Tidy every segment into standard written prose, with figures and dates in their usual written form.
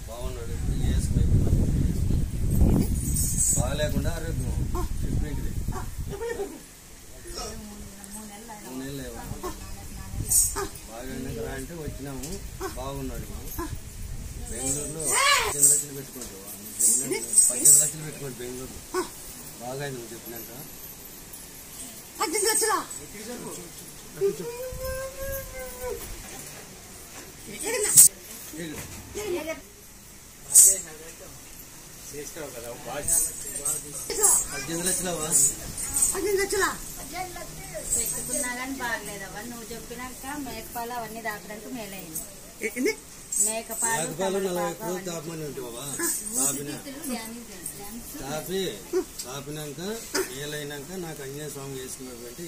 బాగున్నాడు బాగాలేకుండా ఆరోగ్యం చెప్పినది 3 నెలలు బాగా అంటే వచ్చినాము బాగున్నాడు బెంగళూరులో 15 లక్షలు పెట్టుకుంటావు 15 లక్షలు పెట్టుకోండి బెంగళూరులో బాగా నువ్వు చెప్పినాక 15 లక్షలా పెట్టుకున్నా కానీ బాగలేదు అవన్నీ నువ్వు చెప్పినాక మేకపాలు అవన్నీ దాకడానికి మేలైంది మేకపాలు కాపినాక మేలైనాక నాకు ఆంజనేయ స్వామి వేసుకున్నటువంటి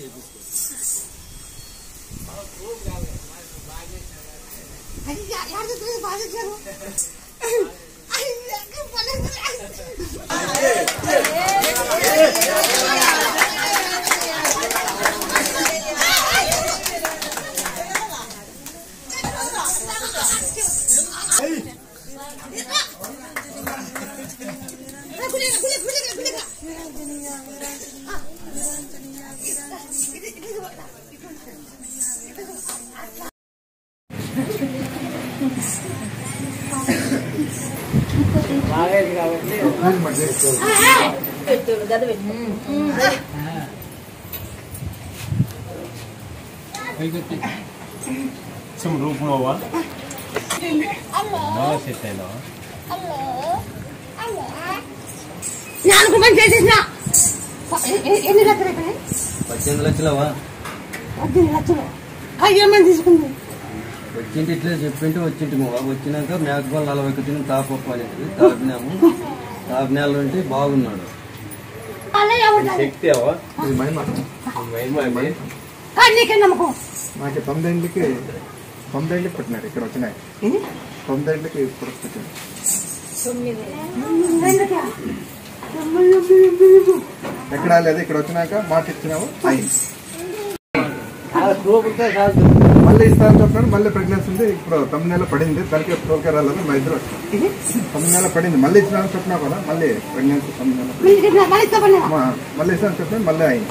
Some roof over. No, sit down. నాలుగు మంది చేసేసిన ఎన్ని లక్షలు ఇక్కడ 18 లక్షలవా 18 లక్షలు ఏమని తీసుకుంది వచ్చింటి ఇట్లా చెప్పింటే వచ్చింటి వచ్చినాక మేకపాలు 40 తిని తాపప్పు అనేది తాపినాము తాపినాలు ఉంటే బాగున్నాడు శక్తి నీకే నమ్మకం మాకు 9 పెట్టినారు ఇక్కడ వచ్చినాయి 9 ఇప్పుడు పెట్టారు ఎక్కడ లేదు ఇక్కడ వచ్చినాక మాట ఇచ్చినాము మళ్ళీ ఇస్తాను చెప్పినాడు మళ్ళీ ప్రెగ్నెన్సీ ఉంది ఇప్పుడు 9 నెలలు పడింది దానికి తోలుకే రాలేదు మా ఇద్దరు 9 నెలలు పడింది మళ్ళీ ఇచ్చినా చెప్పినా కదా మళ్ళీ ప్రెగ్నెన్సీ 9 నెలలు మళ్ళీ ఇస్తాను చెప్పిన మళ్ళీ అయింది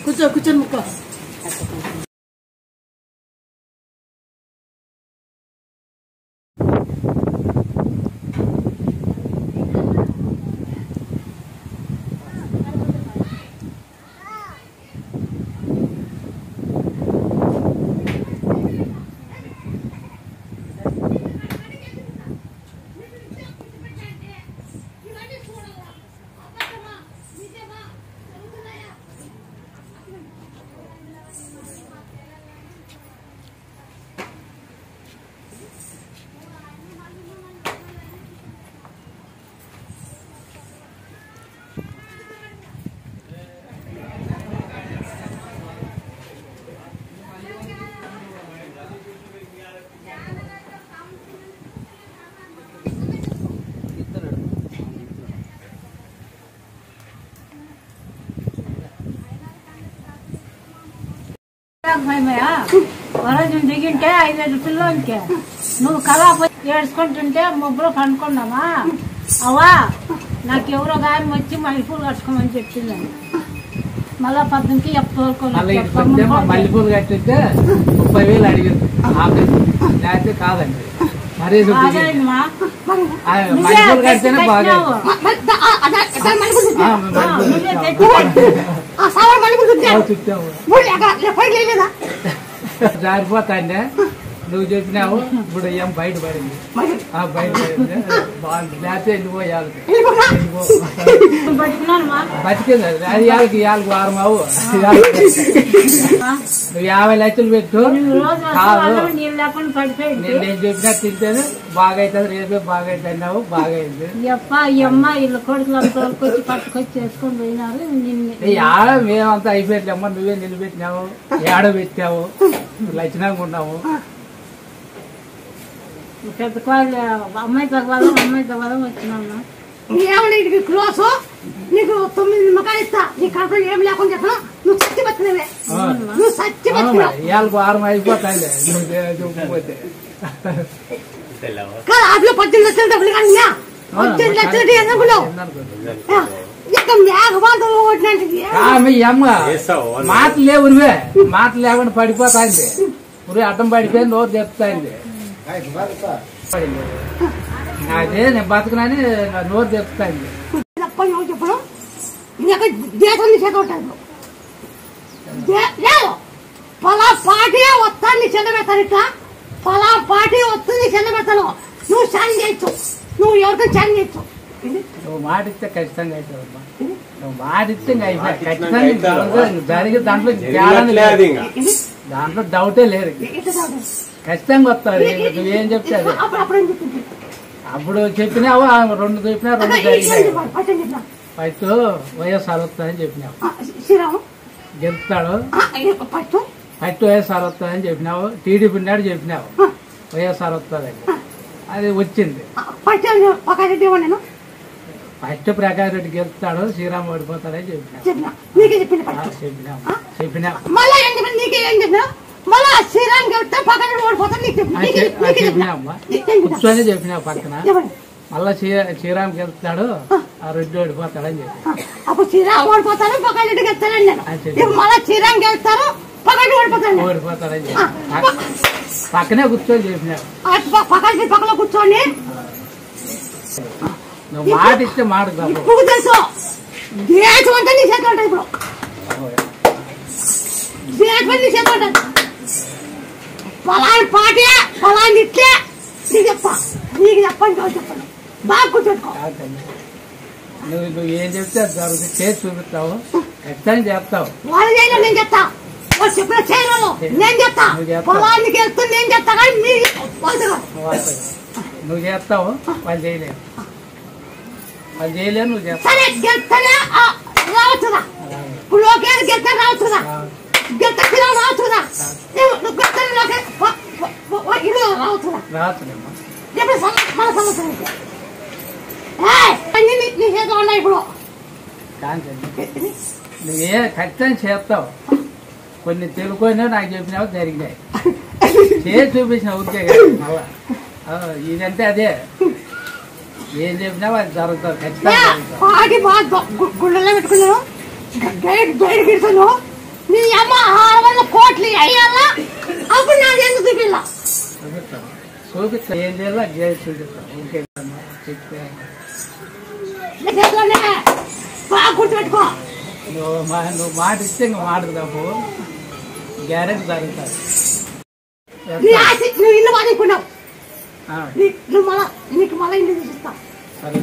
కూర్చొని ముక్క దిగింటే 5 పిల్లలకి నువ్వు కళా ఏడ్చుకుంటుంటే ముగ్గురు పండుకున్నామా అవా నాకెవరో గాయం వచ్చి మల్లెపూలు కట్టుకోమని చెప్పిందని మళ్ళా 18కి మల్లెపూలు కట్టితే 30,000 అడిగింది లేకపోతే కాదండి మరీ బాగైందమ్మా. మనుషులు కడితేనే బాగా జారిపోతాండే నువ్వు చెప్పినావు ఇప్పుడు ఏం బయట పడింది బయట పడింది లేకపోతే వెళ్ళిపోయాలి బతికింది అది వాళ్ళకి వాళ్ళకి వారమావు నువ్వు 50 లక్షలు పెట్టు నేను చెప్పినా తింటేనే బాగా అవుతుంది రేపే బాగా అవుతుంది అన్నావు బాగా అయింది ఈ అమ్మ వీళ్ళ కొడుకులు వచ్చి పట్టుకొచ్చి చేసుకొని పోయినారు. ఆడ మేమంతా అయిపోయామ్మా నువ్వే నిలబెట్టినావు ఏడ పెట్టావు లక్షణంగా ఉన్నావు. పెద్ద వాళ్ళు అమ్మాయి తగ్గవాళ్ళం వచ్చినాము. ఏమన్నా ఇటు క్లోజ్ నీకు 9 నిమ్మకాయలు ఇస్తా నీ కడుపులో ఏం లేకుండా చెప్పను నువ్వు చచ్చి బతినవే నువ్వు చచ్చి ఇవాళ వారం అయిపోతాయి చూపకపోతే కాదు ఆటలో 18 లక్షలు డబ్బులు కానీ 18 లక్షలు ఎందుకున్నావు ఇక మేఘవాళ్ళు అమ్మ మాటలు లేవు నువ్వే మాటలు లేకుండా పడిపోతాయింది ఇప్పుడు అడ్డం పడిపోయి నోరు చెప్తాయింది అదే నేను బతకనని నోరు చెప్తాయింది చెప్పడం దేశాన్ని చేతుంటాను లేదు పలా పార్టీ వస్తాన్ని చెందబెడతాను ఇట్లా పలా పార్టీ వస్తుంది చెందబెడతాను నువ్వు చాన్ చేయొచ్చు నువ్వు ఎవరితో చాన్ చేయొచ్చు నువ్వు మాట ఇస్తే ఖచ్చితంగా అవుతావమ్మా నువ్వు మాట ఇస్తే ఖచ్చితంగా జరిగే దాంట్లో దాంట్లో డౌటే లేదు ఖచ్చితంగా వస్తారు నువ్వేం చెప్తే అప్పుడు చెప్పినావు 2 చెప్పినా 2 జరిగినాయి ఫస్ట్ వైఎస్ఆర్ వస్తాయని చెప్పినావు గెలుస్తాడు ఫస్ట్ వైఎస్ఆర్ వస్తాయని చెప్పినావు టీడీపీ నాడు చెప్పినావు వైఎస్ఆర్ వస్తుందని అది వచ్చింది ఫస్ట్ ప్రకాష్ రెడ్డి గెలుస్తాడు శ్రీరామ్ ఓడిపోతాడని చెప్పినావు కూర్చొని చెప్పినావు పక్కన మళ్ళా శ్రీరామ్ గెలుస్తాడు ఆ రెడ్డి ఓడిపోతాడని చెప్పి అప్పుడు శ్రీరామ్ ఓడిపోతాడు పక్కన రెడ్డి గెలుస్తాడని నేను మళ్ళీ శ్రీరామ్ గెలుస్తారు ఓడిపోతాడని చెప్పి పక్కనే కూర్చొని చెప్పినావు పక్కన కూర్చోండి నువ్వు మాట ఇస్తే మాట తెలుసు దేశం అంతా నీ చేతి ఉంటాయి ఇప్పుడు దేశం నీ చేతి ఉంటుంది పలాని పాటే పలాని ఇట్లే నీకు చెప్పని చెప్పండి బాగా కూర్చోట్టుకో నువ్వు ఏం చెప్తే అది జరుగుతుంది చేసి చూపిస్తావు ఖచ్చితంగా చెప్తావు వాళ్ళు చేయలే నేను చెప్తా వాళ్ళు చెప్పిన చేయను నేను చెప్తా పొలానికి వెళ్తుంది నేను చెప్తా కానీ నువ్వు చేస్తావు వాళ్ళు చేయలేవు వాళ్ళు చేయలేవు నువ్వు చెప్తావు సరే గెలుస్తానే రావచ్చుదా ఇప్పుడు లోకేది గెలుస్తా రావచ్చుదా గెలుస్తా రావచ్చుదా నువ్వు గెలుస్తానే ఇల్లు రావచ్చుదా రావచ్చులేమ్మా ఎప్పుడు మన సమస్య అన్ని నీ చేతిలో ఉన్నాయి ఇప్పుడు కాంతి నువ్వే ఖచ్చితంగా చేస్తావు కొన్ని తెలుగునే నాకు చెప్పినావు జరిగినాయి చేసి చూపించిన ఊరికే కాదు మళ్ళా ఇదంటే అదే ఏం చెప్పినావు అది జరుగుతుంది ఖచ్చితంగా పాటి బాగా గుండెల్లో పెట్టుకున్నాను గైడ్ గిడుతున్నావు నీ అమ్మ 600 కోట్లు అయ్యాలా అప్పుడు నాది ఎందుకు చూపిల్లా చూపిస్తా ఏం చేయాలో అది చేసి చూపిస్తాం ఓకే చెప్తే బాగా గుర్తుపెట్టుకో నువ్వు మాట ఇస్తే ఇంకా మాటకు తప్పు గ్యారెంటీ జరుగుతుంది నువ్వు ఇల్లు వాదుకున్నావు నీకు మళ్ళీ ఇల్లు చూపిస్తా సరే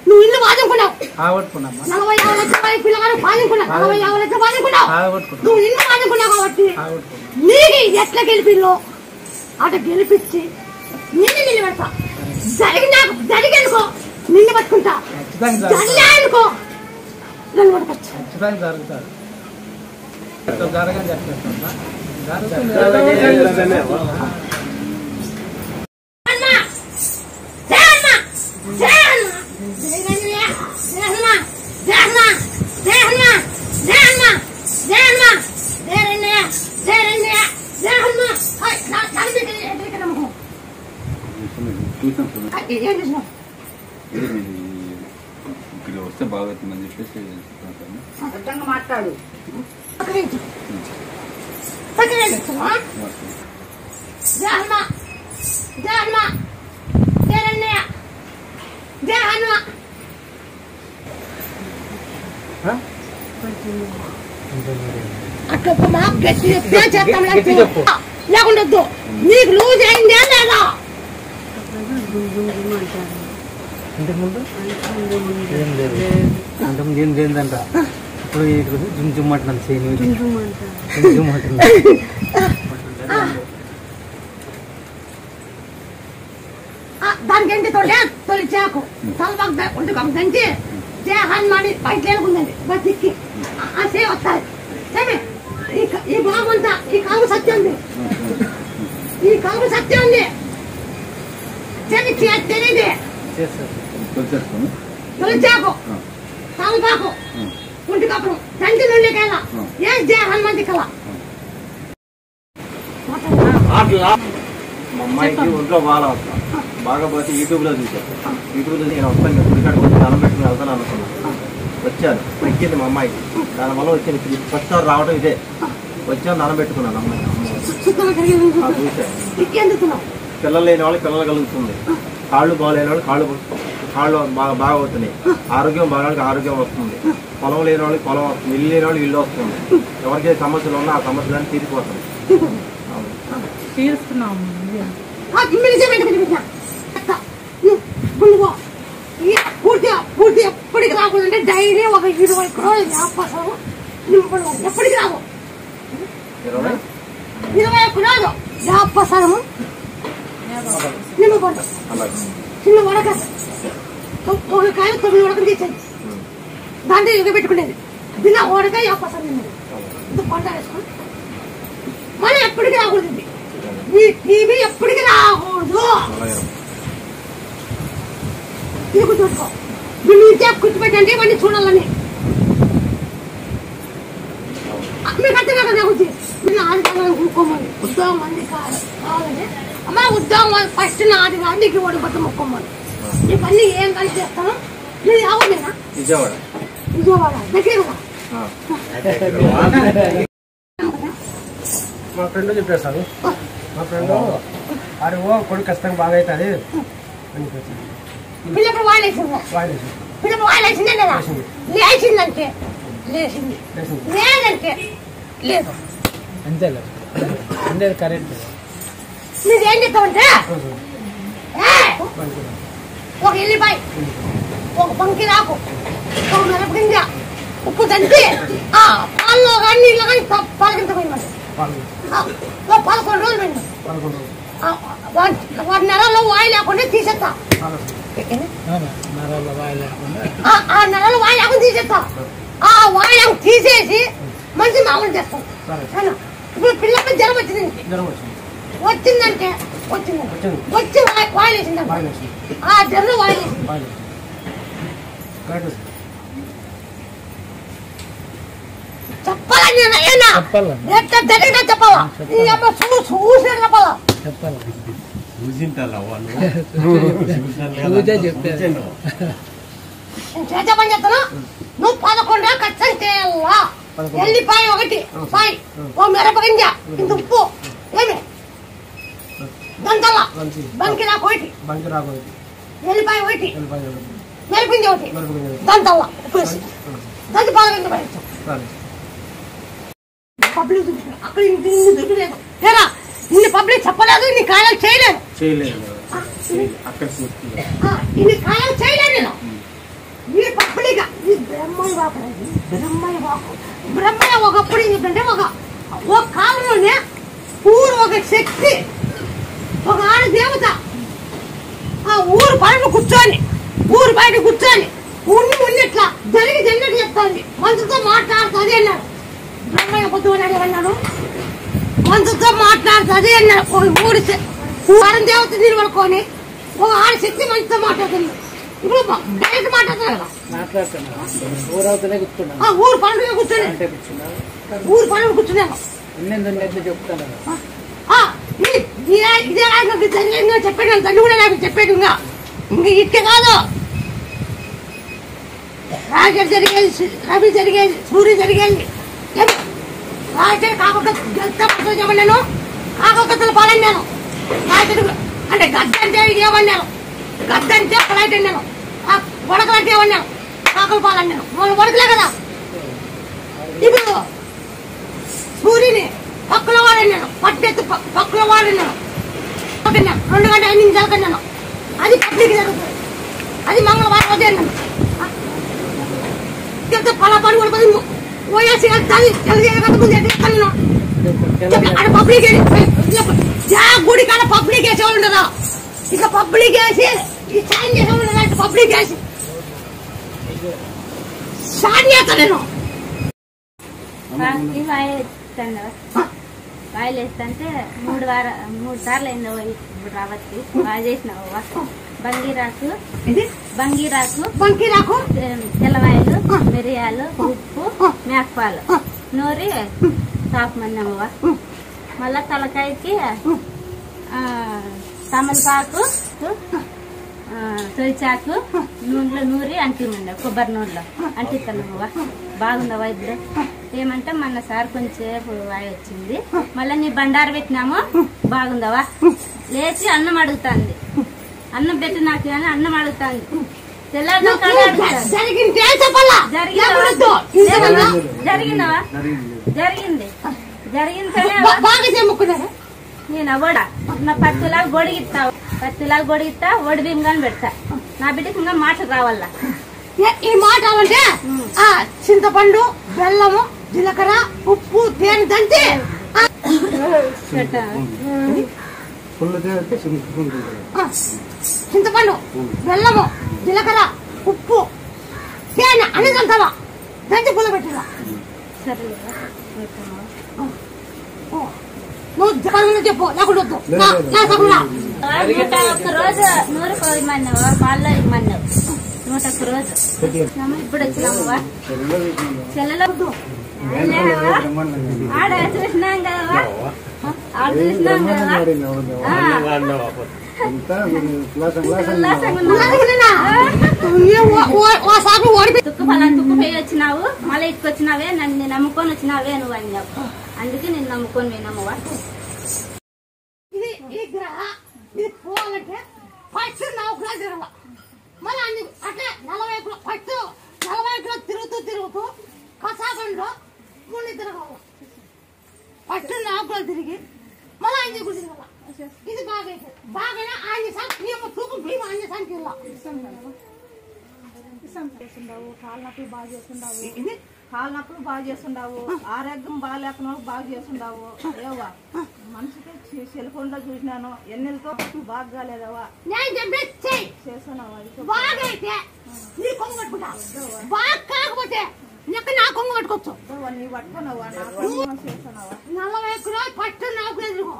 నువ్వు ఇల్లు వాదుకున్నావు ఆగొట్టుకున్నామ్మా 40 లక్షల పిల్లగాడు వాదుకున్నావు 40 లక్షలు వాదుకున్నావు నువ్వు ఇల్లు వాదుకున్నావు కాబట్టి నీకు ఎట్లా గెలిపిల్లో అటు గెలిపించి నిన్ను నిలబెడతా జరిగనుకో నిన్ను పట్టుకుంటా జరగనుకో నన్ను పట్టుకోవచ్చు ఖచ్చితంగా జరుగుతుంది జరగని చెప్తా ఇక్కడ వస్తే బాగుతుందని చెప్పేసి మాట్లాడు అట్లా మాకు గట్టి చేస్తాం లేకుండద్దు నీకు లూజ్ అయిందే లేదా ఇంతకుముందు ఏం లేదు అంతకుముందు ఏం లేదంట ఇప్పుడు జుమ్ జుమ్ అంటున్నాను చేయని జుమ్ జుమ్ అంటున్నాను దానికి ఎంటితో తొలి చేకు తలబాకు దంచి చేహాన్ ಮಾಡಿ బయట లేకుందండి బతికి ఆ సేవ వస్తాయి ఈ బాగుంటా ఈ కాలు సత్యం ఉంది ఈ కాలు సత్యం ఉంది తెలియదు తొలి చేకు తలబాకు ఉంటి కప్పుడు దంచి నుండి కల ఏ చేహాన్ మంది కల మా అమ్మాయికి ఒంట్లో బాగా పోతే యూట్యూబ్లో చూశాను. యూట్యూబ్లో నేను వస్తాను గుడికాడ కొంచెం దండం పెట్టుకుని వెళ్తాను అనుకున్నాను. వచ్చాను వచ్చింది మా అమ్మాయికి దానివల్ల వచ్చింది ఫస్ట్ సార్ రావడం ఇదే వచ్చాను దండం పెట్టుకున్నాను అమ్మాయి చూశాను. పిల్లలు లేని వాళ్ళకి పిల్లలు కలుగుతుంది, కాళ్ళు బాగాలేని వాళ్ళు కాళ్ళు బాగా అవుతున్నాయి, ఆరోగ్యం బాగానికి ఆరోగ్యం వస్తుంది, పొలం లేని వాళ్ళకి పొలం వస్తుంది, ఇల్లు లేని వాళ్ళకి ఇల్లు వస్తుంది, ఎవరికైతే సమస్యలు ఉన్నా ఆ సమస్యలన్నీ తీరిపోతుంది. పూర్తి ఎప్పటికి రాకుండా డైలీ ఒక 20 కిలోలు వ్యాపారం ఎప్పటికి రావు 20 కిలోలు వ్యాపారము నిమ్మపండు చిన్న వడక ఒక కాయలు 9 వడకలు తెచ్చాను దాంట్లో ఎగబెట్టుకునేది దిన వడక వ్యాపారం నిన్నది పంట వేసుకుని మళ్ళీ ఎప్పటికి రాకూడదు ఈ టీవీ ఎప్పటికి రాకూడదు ఇది గుర్తుపెట్టుకో వీళ్ళు గుర్తుపెట్టండి ఇవన్నీ చూడాలని మీకు అర్థం కదా గురించి మీరు ఆదికాలం ముక్కోమని ఉద్యోగం మంది కావాలంటే అమ్మ ఉద్యోగం ఫస్ట్ నాది కాదు నీకు ఓడిపోతే ముక్కోమని ఇవన్నీ ఏం కలిసి చేస్తాను మీరు ఎవరినా విజయవాడ దగ్గరగా మా ఫ్రెండ్ చెప్పారు సార్ మా ఫ్రెండ్ ఆడు కొడుకు ఖచ్చితంగా బాగా అవుతుంది పిల్లప్పుడు పిల్లప్పుడు వాయిలేసిందే కదా లేచిందంటే లేచింది లేదంటే లేదు అంతే కరెక్ట్. మీరు ఏం చెప్తామంటే ఒక ఎల్లిపాయ ఒక పంకి రాకు ఒక మిరపగింజ ఉప్పు దంచి పాల్లో కానీ నీళ్ళు కానీ పాలకించపోయింది 11 రోజులు పోయింది వాటి నెలలో వాయి లేకుండా తీసేస్తా ఆ నెలలో వాయి లేకుండా తీసేస్తా ఆ వాయి తీసేసి మంచి మామూలు చేస్తాం. ఇప్పుడు పిల్లలకి జ్వరం వచ్చిందంటే వచ్చి వాయిల్ వేసిందంటే ఆ జ్వరం వాయిల్ వేసింది చెప్పాలని ఎట్లా జరిగినా చెప్పాలా చూసిన చెప్పాలా చేత పని చెప్తాను నువ్వు 11 ఖచ్చితంగా చేయాలా ఎల్లిపాయ ఒకటి పాయ్ ఓ మిరపగింజ ఇంత ఉప్పు ఏమి దంతల బంకి రాకు ఒకటి ఎల్లిపాయ ఒకటి మిరపగింజ ఒకటి దంతల ఉప్పు వేసి దంచి పాలగింజ పడేస్తాం పబ్లిక్ చూపించారు అక్కడ ఇన్ని చూపించలేదు ఏరా ఇన్ని పబ్లిక్ చెప్పలేదు ఇన్ని కాయాలు చేయలేదు ఇన్ని కాయాలు చేయలేదు నేను ఈ పబ్లిక్ ఈ బ్రహ్మయ్య ఒకప్పుడు ఏంటంటే ఒక కాలంలోనే ఊరు ఒక శక్తి ఒక ఆడ దేవత ఆ ఊరు బయట కూర్చొని ఉన్ని ఇట్లా జరిగినట్టు చెప్తాంది మనసుతో మాట్లాడుతుంది అన్నాడు బ్రహ్మయ్య పొద్దున్నాడు అన్నాడు మనసుతో మాట్లాడుతుంది అన్నాడు ఒక ఊరు దేవత నిలబడుకొని ఒక ఆడ శక్తి మనసుతో మాట్లాడుతుంది ఇప్పుడు డైరెక్ట్ మాట్లాడుతున్నా ఊరు పండుగ కూర్చున్నాను ఇదే చెప్పాడు తల్లి కూడా నాకు చెప్పాడు ఇంకా ఇట్టే కాదు రాజు జరిగేది రవి జరిగేది సూర్య జరిగేది రాజు కాకపోతే చెప్పన్నాను కాకపోతే పాలన్నాను రాజు అంటే గద్ద అంటే ఏమన్నాను గద్ద అంటే ఫ్లైట్ అన్నాను వడకలంటే అన్నాను కాకుల పాలు అన్నాను వడకలే కదా ఇప్పుడు సూర్యుని పక్కన వాడన్నాను పట్టెత్తు పక్కన వాడన్నాను 2 గంటల 5 నిమిషాలు కన్నాను అది పబ్లిక్ జరుగుతుంది అది మంగళవారం రోజు అన్నాను పలా పని పడిపోయి ఓయాసి పబ్లిక్ గుడి కాడ పబ్లిక్ వేసేవాళ్ళు ఉండదా ఇక పబ్లిక్ వేసి ఈ సాయం చేసేవాళ్ళు ఉండదా పబ్లిక్ వేసి సాయం చేస్తా నేను వాయిలు వేస్తుంటే 3 సార్లు అయిందవ్వ ఇప్పుడు రావచ్చు బాగా చేసినావవ్వ బంగిరాకు తెల్లవాయలు మిరియాలు ఉప్పు మేకపాలు నూరి తాపమన్నామవ్వ మళ్ళా తలకాయకి తమలపాకు తొలిచాకు నూనెలో నూరి అంటిమండి కొబ్బరి నూనెలో అంటిస్తున్నామవ్వ బాగుందవ్వ ఇద్దరు ఏమంటే మొన్న సార్ కొంచెంసేపు వాయి వచ్చింది మళ్ళీ నీ బండారు పెట్టినాము బాగుందవా లేచి అన్నం అడుగుతాంది అన్నం పెట్టి నాకు కానీ అన్నం అడుగుతాంది జరిగిందవా జరిగింది నేను అవడా నా 10 లాగా గొడిగిస్తా ఒడి బియ్యం కానీ పెడతా నా బిడ్డకి ఇంకా మాట రావాలా ఈ మాట అంటే చింతపండు బెల్లము జీలకర్ర ఉప్పు తేనె దంచి చింతపండు బెల్లము జీలకర్ర ఉప్పు తేనె అన్ని దంచాలా దంచి పుల్ల పెట్టాలా నువ్వు చెప్పాలని చెప్పు లేకుండా రోజు 100 మన్నావా పాల్లో మన్నావు 101 రోజు ఇప్పుడు వచ్చినామవ్వా చెల్లెలో ఆడ చూసినాం కదా ఆడ చూసినాం కదా తుక్కు పోయి వచ్చినావు మళ్ళీ ఇట్టుకొచ్చినావే నన్ను నమ్ముకొని వచ్చినావే నువ్వు అన్నావు అందుకే నేను నమ్ముకొని పోయినామవ్వా ఇది పోవాలంటే ఫస్ట్ 4 కిలోలు తిరగాల మళ్ళీ అన్ని అట్లా 40 కిలో ఫస్ట్ 40 కిలో తిరుగుతూ కసాబంలో 3 తిరగాలి ఫస్ట్ 4 కిలోలు తిరిగి మళ్ళీ 5 కూడా తిరగాల ఇది బాగా ఆయన మేము తూపు మేము అన్ని సంఖ్యలో కాళ్ళ నొప్పులు బాగా చేస్తుండవు ఆరోగ్యం బాగాలేకుండా బాగా చేస్తుండవు ఏవా మనిషికి సెల్ఫోన్లో చూసినాను ఎన్నెలతో బాగా కాలేదవా చేస్తున్నావా నీ కొంగు పట్టుకుంటా బాగా కాకపోతే నా కొంగు పట్టుకోవచ్చు నీ పట్టుకున్నావా చేస్తున్నావా 40 కిలోలు ఫస్ట్ 4 కిలోలు తిరుగు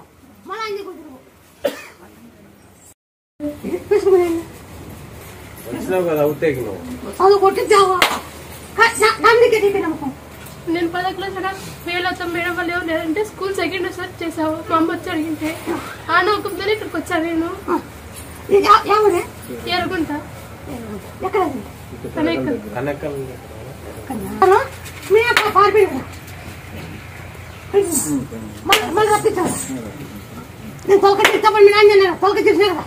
మళ్ళీ 5 కూడా తిరుగు అది కొట్టిద్దావా నేను 10 క్లాస్ ఫెయిల్ మేడం వాళ్ళు ఎవరు లేదంటే స్కూల్ సెకండ్ సార్ చేసావు మా అమ్మ వచ్చి అడిగింటే ఆ నౌకంతో ఇక్కడికి వచ్చాను నేను ఎరుగుంటా నేను తొలక తీస్తామని తొలక తీసినా కదా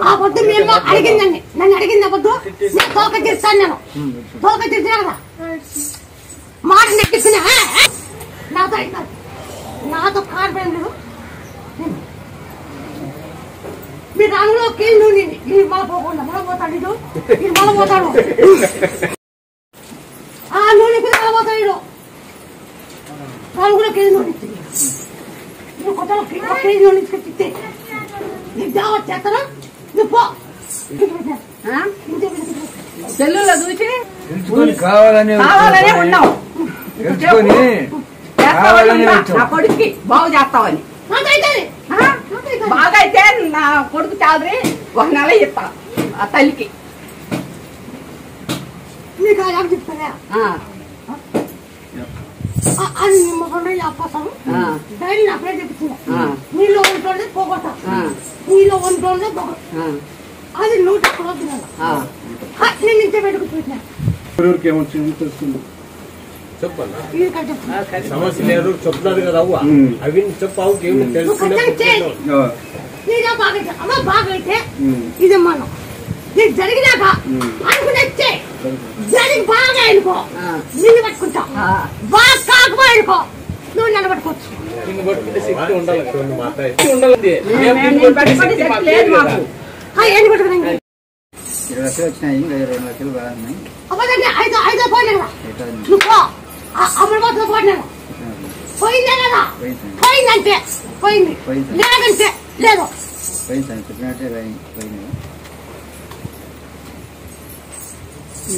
ఆ పొద్దు మేము అడిగిందండి నన్ను అడిగింది పొద్దు నేను తొలక తీస్తాను నేను తొలక తీసినా కదా మాట నెట్టిస్తున్నా నాతో కాన్ఫిడెంట్ మీరు రంగులోకి వెళ్ళి నూనె ఇది మళ్ళీ పోకుండా మళ్ళీ పోతాడు ఇది మళ్ళీ పోతాడు ఆ నూనె మీద మళ్ళీ పోతాడు ఇడు రంగులోకి వెళ్ళి నూనె కొత్త కేజీ నూనె తీసుకొచ్చి నీకు దావత్ చేస్తాను నువ్వు పో సెల్లులో చూసి కావాలనే ఉన్నావు నా కొడుక్కి బాగు చేస్తావని బాగా అయితే నా కొడుకు చాదరి 1 నెల ఇస్తా ఆ తల్లికి నీకు అలా చెప్తారా అది నిమ్మకుండా చెప్పేస్తాను డైరీ నా పేరు చెప్తున్నా నీళ్ళు వంటోళ్ళే పోగొట్ట నీళ్ళు వంటోళ్ళే పోగొట్ట అది 100 రోజు నేను ఇంటే పెట్టుకు చూసినా సమస్యలు ఎవరు చెప్తున్నారు కదా అవ్వ అవి చెప్పావు బాగైతే ఇది మనం నీకు జరిగినాక అనుకునే జరిగి బాగా వెళ్ళిపో నిన్ను పట్టుకుంటా బాగా కాకపోయి వెళ్ళిపో నువ్వు నిలబట్టుకోవచ్చు ఏంటి పట్టుకున్నా 20 లక్షలు వచ్చినాయి, ఇంకా 2 లక్షలు బాగున్నాయి. అవ్వదండి, ఐదో పోయినా నువ్వు అమృతలో పోయినా పోయిందే కదా, పోయిందంటే పోయింది, లేదంటే లేదు. పోయింది సార్, చెప్పినట్టే పోయింది.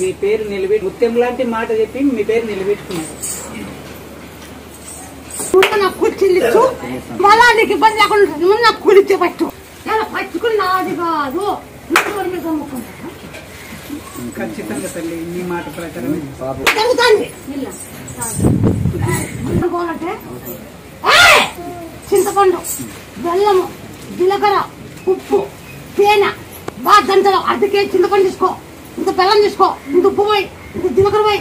మీ పేరు నిలబెట్టి ముత్యం లాంటి మాట చెప్పి మీ పేరు నిలబెట్టుకున్నారు. నాకు కూర్చిల్లిచ్చు మళ్ళా నీకు ఇబ్బంది లేకుండా నువ్వు నాకు కూలిచ్చే పట్టు పట్టుకున్నది కాదు. ఖచ్చితంగా తల్లి నీ మాట ప్రకారం జరుగుతుంది. చింతపండు, బెల్లము, జీలకర్ర, ఉప్పు, తేనె బాగా దంచలో 1/2 కేజీ చింతపండు తీసుకో, ఇంత బెల్లం తీసుకో, ఇంత ఉప్పు పోయి, ఇంత జీలకర్ర పోయి,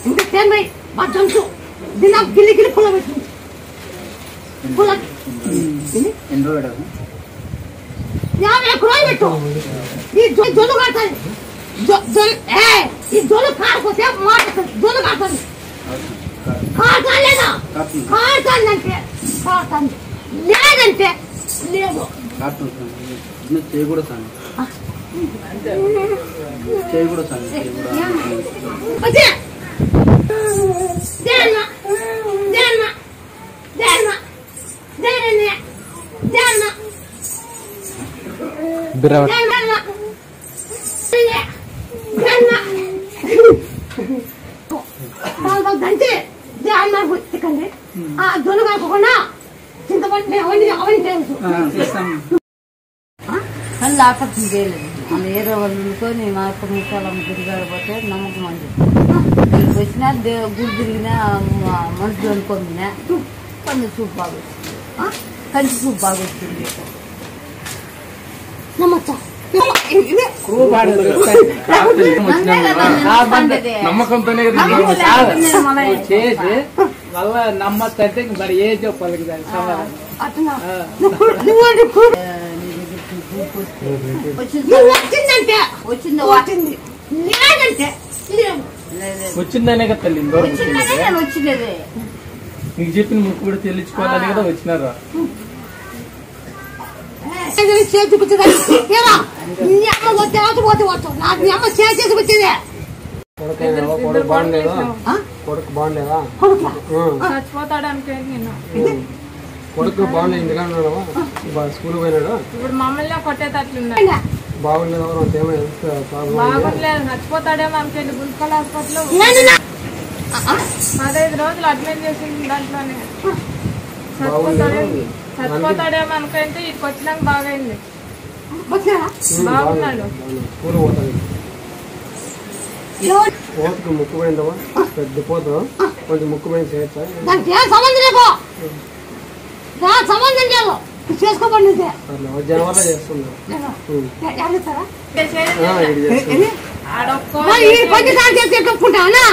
ఇంత తేనె పోయి బాగా దంచు. దీని గిల్లి గిల్లి పుల్ల పెట్టింది. ఎన్ని రోజులు 50 రోజులు పెట్టు. ఈ జొల్లు కాడుతుంది, ఈ జొల్లు కాకపోతే మాట జొల్లు కాడుతుంది. కాడుతా లేదా? కాడుతుందంటే కాడుతుంది, లేదంటే లేదు. చేయకూడదు సార్, చేయకూడదు సార్. దంచి దండి ఆ జొల్లు కాకుండా చింతపండు అవన్నీ తెలుసు. కళ్ళు ఆకర్షణ చేయలేదు. మన ఏదో వాళ్ళు అనుకొని మా యొక్క ముఖాలం తిరిగాడిపోతే నమ్మకం అని వచ్చినా గుడి తిరిగినా మనుషులు అనుకోమినా కంది సూప్ బాగా వచ్చింది, కంచి సూప్ బాగా వచ్చింది. నమ్మకంతోనే చేసి మళ్ళా నమ్మద్దంటే మరి ఏ చెప్పాలి దానికి సమాధానం. వచ్చిందనే కదా తల్లి వచ్చినదే. మీకు చెప్పిన ముక్కు కూడా చెల్లించుకోవాలని కదా వచ్చినారా. చేసి వచ్చేదే కొడుకు బాగుండేదా? కొడుకు బాగుండేదా? చచ్చిపోతాడు అనుకోండి. కొడుకు బాగుండే ఇంటిగా ఉన్నాడు, స్కూల్ పోయినాడు. ఇప్పుడు మమ్మల్ని కొట్టేటట్లున్నాడు. బాగుండేదా? బాగుండలేదు, చచ్చిపోతాడేమో అనుకోండి. గుంటకల్ హాస్పిటల్లో 15 రోజులు అడ్మిట్ చేసింది. దాంట్లోనే చచ్చిపోతాడేమో అనుకుంటే ఇక్కడికి వచ్చినాక బాగైంది, బాగున్నాడు. స్కూల్ పోతాడు. పోతుకు ముక్కు పోయిందమ్మా, పెద్ద పోతు కొంచెం ముక్కు పోయింది చేయొచ్చా? దానికి ఏం సంబంధం లేదు, సంబంధం లేదు, చేసుకోబడి జనవరిలో చేస్తున్నా. ఈ పని చెప్పుకుంటానా,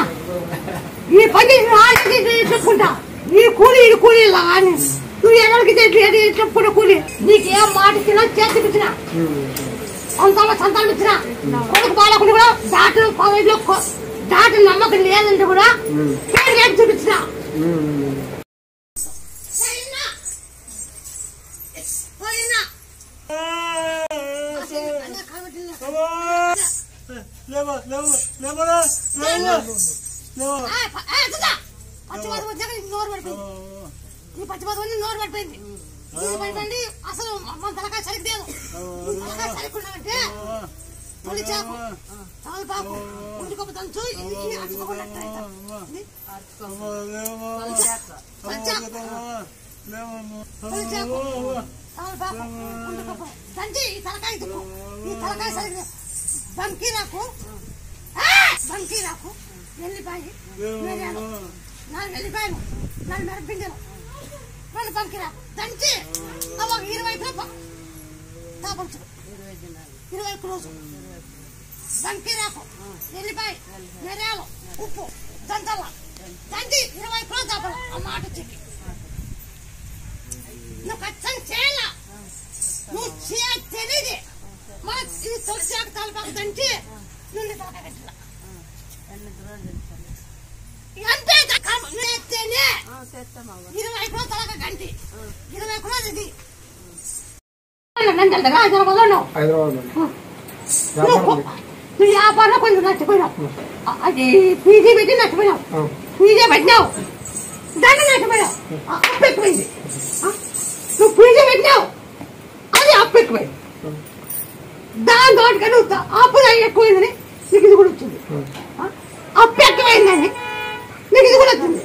ఈ పని చెప్పుకుంటా, ఈ కూలీ కానీ నువ్వు ఎవరికి చెప్పుకుంటా కూలీ. నీకేం మాట ఇచ్చినా చేతికి ఇచ్చినా, సంతానం ఇచ్చినా, కొడుకు బాలకుండా కూడా డాక్టర్ కాలేజీలో డాక్టర్ నమ్మకం లేదంటే కూడా పేరు రేపు చూపించిన. నోరు పడిపోయింది అసలు మన తలకాయ సరిగ్లేదు. తలకాయ సరిగ్గుండాలంటే తొలి చేపు తలపాకు ఉడికొక దంచు దంచి ఈ తలకాయ తిప్పు. ఈ తలకాయ సరిగ్గా బంకీరాకు ఎల్లిపాయి మిరియాలు 4 ఎల్లిపాయలు 4 మిరపపిండిలు 2 బంకీరాకు దంచి ఒక 20 తాపంచు 21 రోజు బంకీరాకు ఎల్లిపాయ మిరియాలు ఉప్పు దంచాల దంచి 20 రోజు తాపాల. ఆ మాట చెక్కి నువ్వు ఖచ్చితంగా చేయాల, నువ్వు తెలియదు మన ఇది తులసి ఆకు తలపాకు దంచి నుండి తాకగట్ల అంటే ఎత్తేనే 20 కిలో తలక గంటి 20 కిలో ఇది హైదరాబాద్ నువ్వు వ్యాపారంలో కొంచెం నచ్చిపోయినావు అది పీజీ పెట్టి నచ్చిపోయినావు పీజీ పెట్టినావు దాన్ని నచ్చిపోయావు అప్పు ఎక్కువైంది నువ్వు పీజీ పెట్టినావు అది అప్పు ఎక్కువైంది దాని తోటిగా నువ్వు అప్పు ఎక్కువైందని నీకు ఇది కూడా వచ్చింది అప్పు ఎక్కువైందని నీకు ఇది కూడా వచ్చింది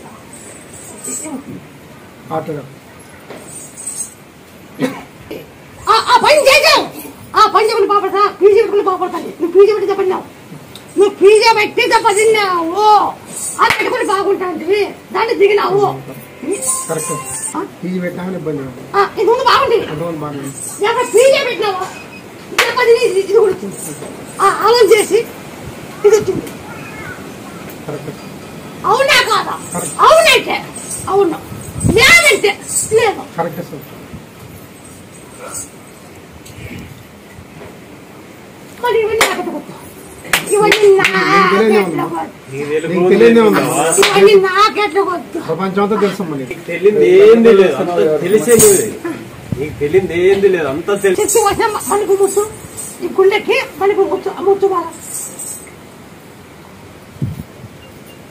ఆ పని చేసావు ఆ పని చెప్పిన బాపడతా పీజీ పెట్టుకుని బాపడతాను నువ్వు పీజీ పెట్టి చెప్పినావు నువ్వు పీజీ పెట్టి చెప్పదిన్నావు అది పెట్టుకుని బాగుంటుంది దాన్ని దిగినావు పీజీ పెట్టినా ఇబ్బంది ఇది ముందు బాగుంది పీజీ పెట్టినావు చెప్పది ఇది కూడా వచ్చింది ఆలోచన చేసి ఇది వచ్చింది అవునా కాదా అవునైతే అవును లేదంటే లేదు కరెక్ట్ సార్ మరి ఇవన్నీ నాకెట్టుకోవచ్చు ఇవన్నీ నాకెట్టుకోవచ్చు ప్రపంచం అంతా తెలుసమ్మా తెలియదు ఏంది లేదు అంత తెలిసేది నీకు తెలియదు ఏంది లేదు అంతా తెలిసి వచ్చిన మనకు ముచ్చు ఈ గుండెకి మనకు ముచ్చు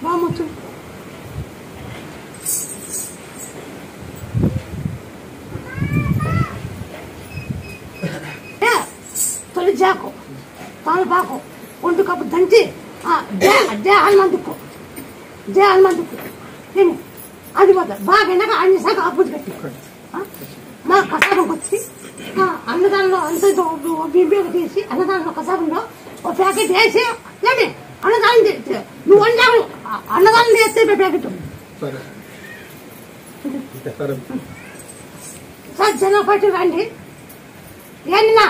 బాగా ముచ్చు తొలిజాకు తాళపాకు 1 కప్పు దంచి జయ హనుమంతుకు ఏమి అది పోతుంది బాగా వెనక అన్ని శాఖ అప్పులు కట్టి మా కసాబంకి వచ్చి అన్నదానంలో అంత బింబేకి తీసి అన్నదానంలో కసాబంలో ఒక ప్యాకెట్ వేసి ఏమి అన్నదానం నువ్వు వండావు అన్నదానం చేస్తే ప్యాకెట్ సార్ జనరల్ పార్టీ రండి ఏంటన్నా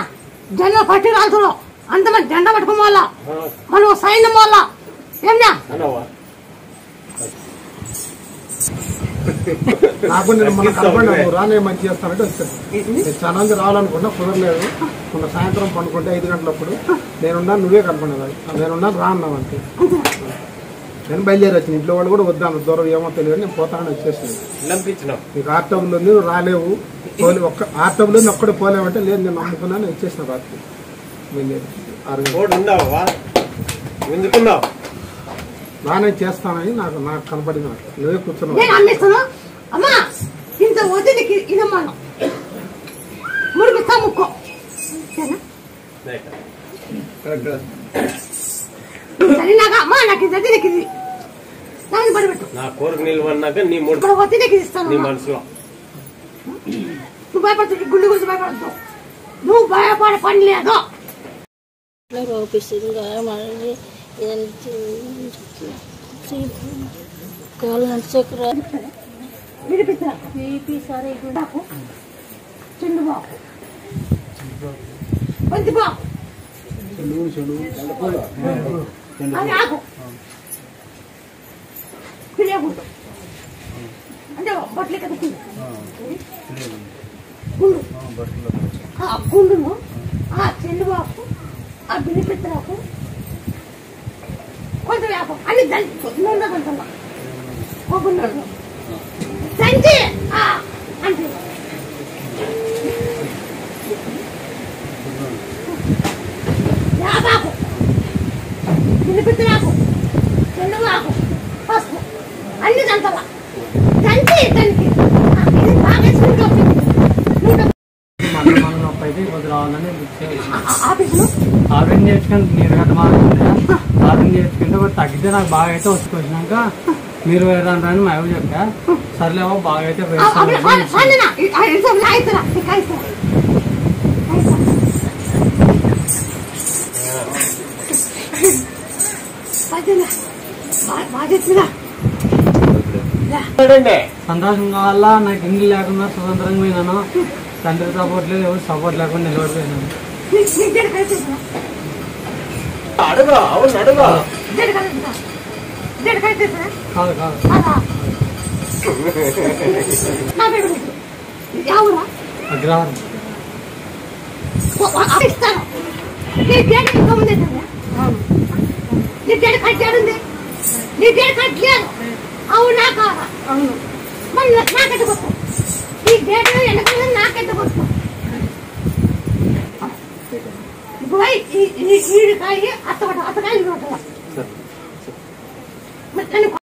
జనరల్ పార్టీ రాల్తున్నావు అంతమంది జెండా పట్టుకోం వల్ల మనం సైన్యం వల్ల ఏమన్నా నాకు నేను మన కనపడినాను రానే మంచి చేస్తానంటే వచ్చాను చాలా మంది రావాలనుకున్నా కుదరలేదు మొన్న సాయంత్రం పండుకుంటే 5 గంటలప్పుడు నేనున్నా నువ్వే కనపడినావు నేనున్నా రా అన్నావు అంతే నేను బయలుదేరి వచ్చిన ఇంట్లో వాళ్ళు కూడా వద్దాను దూరం ఏమో తెలియదు నేను పోతానని వచ్చేసాను నీకు ఆర్టబుల్ ఉంది నువ్వు రాలేవు ఒక్క ఆర్టబుల్ ఉంది ఒక్కడే పోలేవంటే లేదు నేను నమ్ముకున్నాను వచ్చేసిన రాత్రి బాగానే చేస్తానని నాకు కనపడింది నువ్వే కూర్చున్నావు అమ్మా ఇంత వదిలికి ఇదమ్మా మురికిస్తా ముక్కో సరేనాగా అమ్మా నాకు ఇంత వదిలికి ఇది నాకు పడిపెట్టు నా కోరిక నిలవన్నాక నీ వదిలికి ఇస్తాను నీ మనసులో నువ్వు భయపడుతుంది గుండె గురించి భయపడతావు నువ్వు భయపడే పని లేదు చెండుబాకు బంతిబాకు అది ఆకు పిరియగుండు అంటే బట్టలు కదా గుండు గుండును ఆ చెండుబాకు ఆ బిల్లిపిత్తరాకు కొంచెం వ్యాపం అన్ని నూనె కొంచెం కొబ్బరి దంచి అంటే యాపాకు బిల్లిపిత్తరాకు చెండుబాకు పసుపు అన్ని దంతలా దంచి దానికి ఇది బాగా ఆవిడ నేర్చుకుని మీరు గంట మారుతుండే ఆవిడ నేర్చుకుంటే ఒకటి తగ్గితే నాకు బాగా అయితే వచ్చుకొచ్చినాక మీరు వేరండి అని మా ఎవరు చెప్పా సర్లేమో బాగా అయితే సంతోషంగా వల్ల నాకు ఇల్లు లేకుండా స్వతంత్రంగా పోయినాను తండ్రి సపోర్ట్ లేదు ఎవరు సపోర్ట్ లేకుండా నిలబడిపోయినాను కాదు కాదు అగ్రహారం నీ డేట్ ఇంకా ఉంది నీ డేట్ కట్టాడుంది నీ డేట్ కట్టలేదు అవునా కాదా అవును మరి నాకెట్ట కొత్త నీ డేట్ వెనకాల నాకెట్ట కొత్త ఈడికాయ అత్తకాయ